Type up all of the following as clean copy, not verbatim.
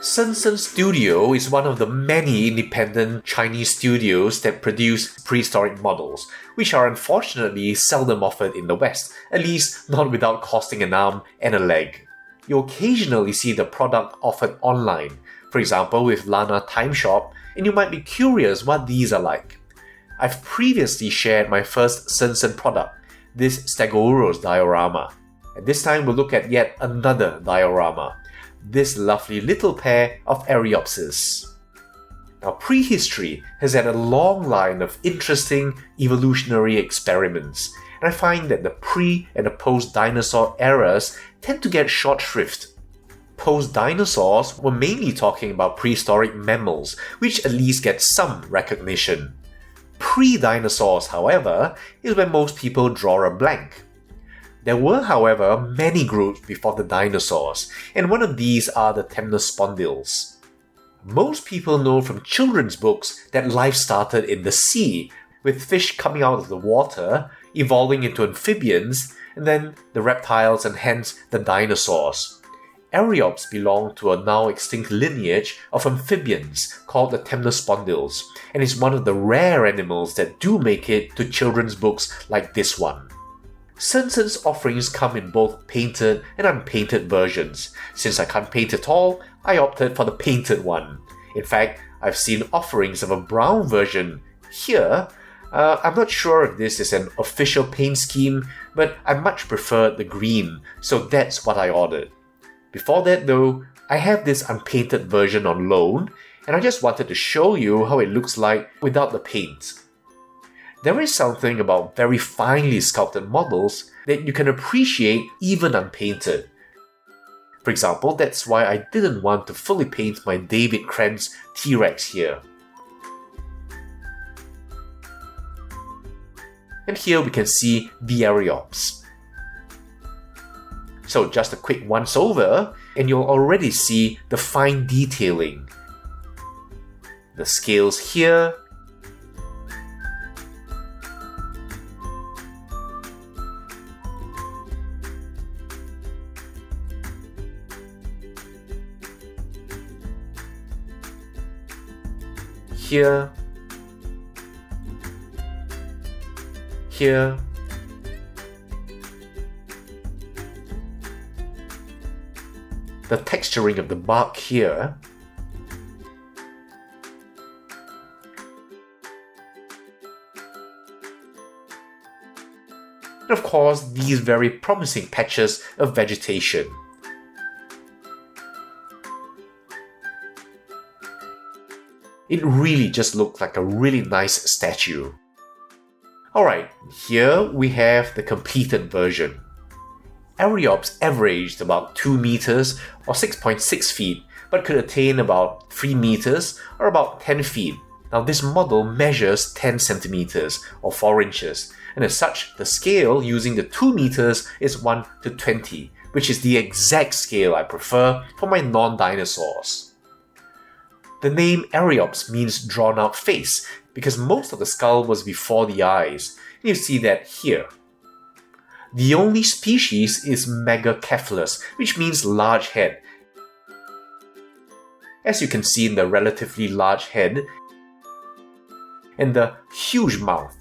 Sensen Studio is one of the many independent Chinese studios that produce prehistoric models, which are unfortunately seldom offered in the West, at least not without costing an arm and a leg. You occasionally see the product offered online, for example with Lana Time Shop, and you might be curious what these are like. I've previously shared my first Sensen product, this Stegouros diorama, and this time we'll look at yet another diorama, this lovely little pair of Eryopses. Now, prehistory has had a long line of interesting evolutionary experiments, and I find that the pre- and the post-dinosaur eras tend to get short shrift. Post-dinosaurs were mainly talking about prehistoric mammals, which at least get some recognition. Pre-dinosaurs, however, is when most people draw a blank. There were, however, many groups before the dinosaurs, and one of these are the temnospondyls. Most people know from children's books that life started in the sea, with fish coming out of the water, evolving into amphibians, and then the reptiles and hence the dinosaurs. Eryops belong to a now extinct lineage of amphibians called the temnospondyls, and is one of the rare animals that do make it to children's books like this one. Sensen's offerings come in both painted and unpainted versions. Since I can't paint at all, I opted for the painted one. In fact, I've seen offerings of a brown version here. I'm not sure if this is an official paint scheme, but I much preferred the green, so that's what I ordered. Before that though, I have this unpainted version on loan, and I just wanted to show you how it looks like without the paint. There is something about very finely sculpted models that you can appreciate even unpainted. For example, that's why I didn't want to fully paint my David Krantz T-Rex here. And here we can see the Eryops. So just a quick once over, and you'll already see the fine detailing. The scales here, here, the texturing of the bark here, and of course these very promising patches of vegetation. It really just looked like a really nice statue. Alright, here we have the completed version. Eryops averaged about 2 meters or 6.6 feet, but could attain about 3 meters or about 10 feet. Now this model measures 10 centimeters or 4 inches, and as such, the scale using the 2 meters is 1 to 20, which is the exact scale I prefer for my non-dinosaurs. The name Eryops means drawn out face, because most of the skull was before the eyes, and you see that here. The only species is megacephalus, which means large head. As you can see in the relatively large head and the huge mouth.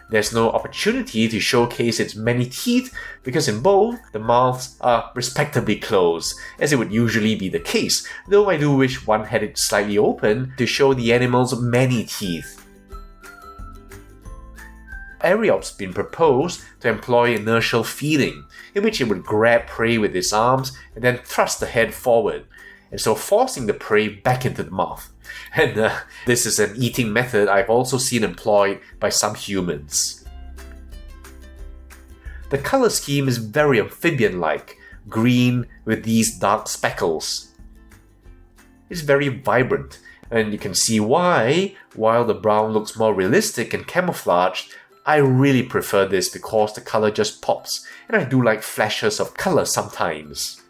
There's no opportunity to showcase its many teeth because in both, the mouths are respectably closed, as it would usually be the case, though I do wish one had it slightly open to show the animal's many teeth. Eryops been proposed to employ inertial feeding, in which it would grab prey with its arms and then thrust the head forward, and so forcing the prey back into the mouth. And this is an eating method I've also seen employed by some humans. The color scheme is very amphibian-like, green with these dark speckles. It's very vibrant, and you can see why, while the brown looks more realistic and camouflaged, I really prefer this because the color just pops, and I do like flashes of color sometimes.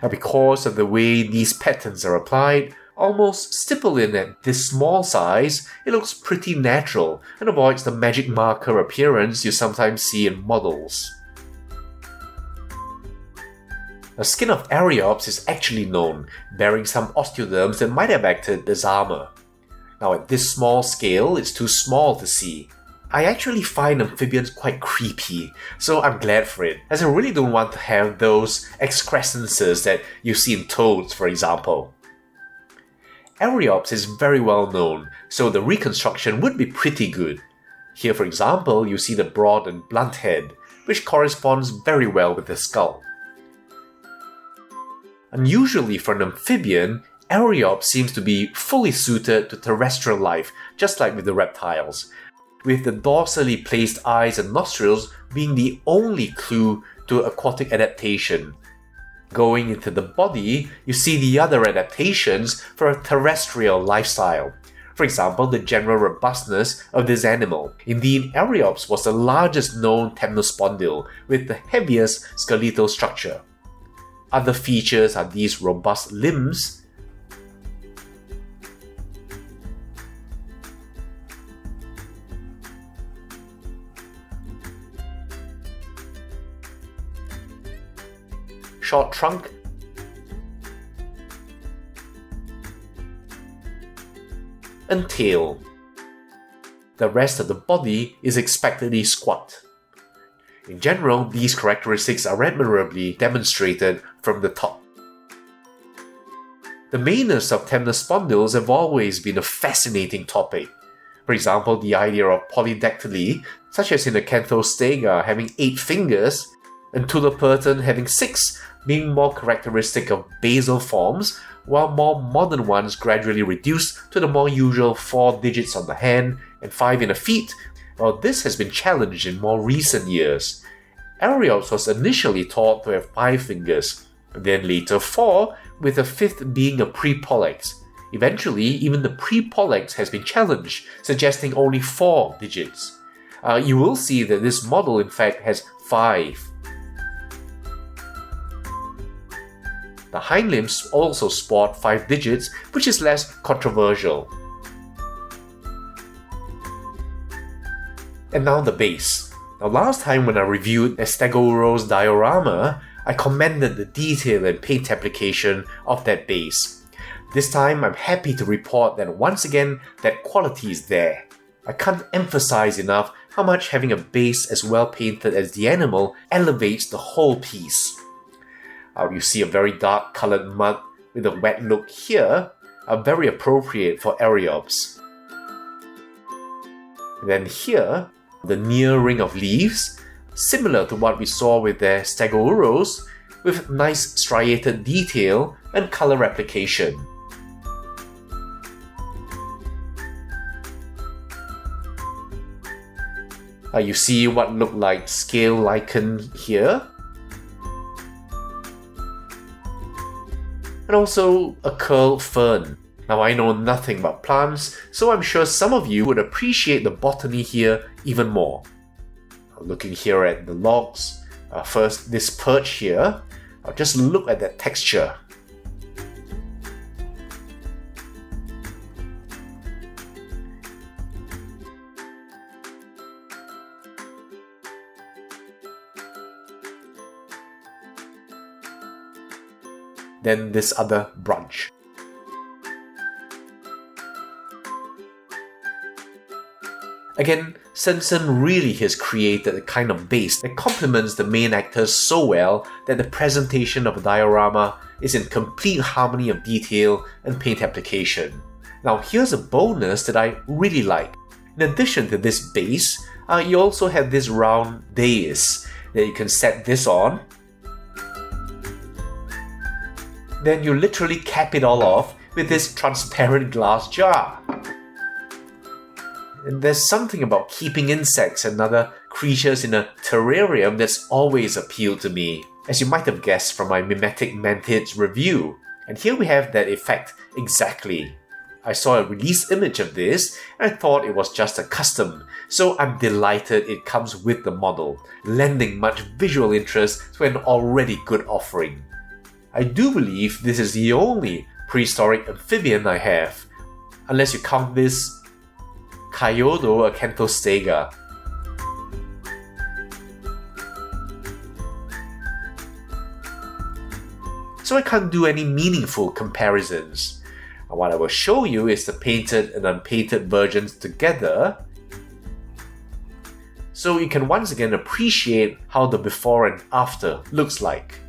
And because of the way these patterns are applied, almost stippled in at this small size, it looks pretty natural and avoids the magic marker appearance you sometimes see in models. The skin of Eryops is actually known, bearing some osteoderms that might have acted as armor. Now at this small scale, it's too small to see. I actually find amphibians quite creepy, so I'm glad for it, as I really don't want to have those excrescences that you see in toads, for example. Eryops is very well known, so the reconstruction would be pretty good. Here, for example, you see the broad and blunt head, which corresponds very well with the skull. Unusually for an amphibian, Eryops seems to be fully suited to terrestrial life, just like with the reptiles, with the dorsally placed eyes and nostrils being the only clue to aquatic adaptation. Going into the body, you see the other adaptations for a terrestrial lifestyle. For example, the general robustness of this animal. Indeed, Eryops was the largest known temnospondyl with the heaviest skeletal structure. Other features are these robust limbs, short trunk, and tail. The rest of the body is expectedly squat. In general, these characteristics are admirably demonstrated from the top. The mainest of temnospondyls have always been a fascinating topic. For example, the idea of polydactyly, such as in the Acanthostega having 8 fingers, and Tuloperton having 6, being more characteristic of basal forms, while more modern ones gradually reduced to the more usual 4 digits on the hand and 5 in the feet. Well, this has been challenged in more recent years. Eryops was initially thought to have 5 fingers, then later 4, with the 5th being a prepollex. Eventually, even the prepollex has been challenged, suggesting only 4 digits. You will see that this model in fact has 5. The hind limbs also sport 5 digits, which is less controversial. And now the base. Now last time when I reviewed the Stegouros diorama, I commended the detail and paint application of that base. This time I'm happy to report that once again that quality is there. I can't emphasize enough how much having a base as well painted as the animal elevates the whole piece. You see a very dark coloured mud with a wet look here, are very appropriate for Eryops. Then here, the near ring of leaves, similar to what we saw with the Stegouros, with nice striated detail and colour replication. You see what look like scale lichen here, and also a curled fern. Now I know nothing about plants, so I'm sure some of you would appreciate the botany here even more. Looking here at the logs, first this perch here, just look at that texture. Then this other branch. Again, Sensen really has created a kind of base that complements the main actors so well that the presentation of a diorama is in complete harmony of detail and paint application. Now here's a bonus that I really like. In addition to this base, you also have this round dais that you can set this on. Then you literally cap it all off with this transparent glass jar. And there's something about keeping insects and other creatures in a terrarium that's always appealed to me, as you might have guessed from my mimetic mantids review. And here we have that effect exactly. I saw a release image of this and I thought it was just a custom, so I'm delighted it comes with the model, lending much visual interest to an already good offering. I do believe this is the only prehistoric amphibian I have, unless you count this Kyoto Acanthostega. so I can't do any meaningful comparisons. And what I will show you is the painted and unpainted versions together, so you can once again appreciate how the before and after looks like.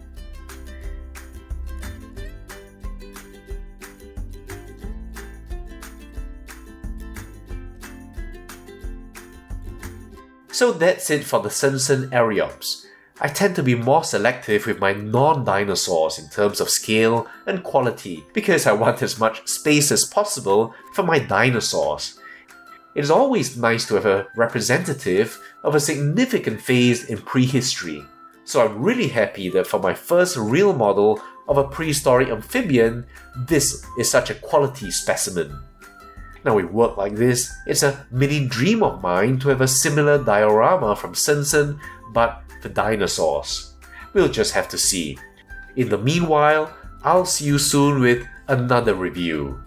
So that's it for the Sensen Eryops. I tend to be more selective with my non-dinosaurs in terms of scale and quality because I want as much space as possible for my dinosaurs. It is always nice to have a representative of a significant phase in prehistory, so I'm really happy that for my first real model of a prehistoric amphibian, this is such a quality specimen. Now with work like this, it's a mini dream of mine to have a similar diorama from Sensen, but for dinosaurs. We'll just have to see. In the meanwhile, I'll see you soon with another review.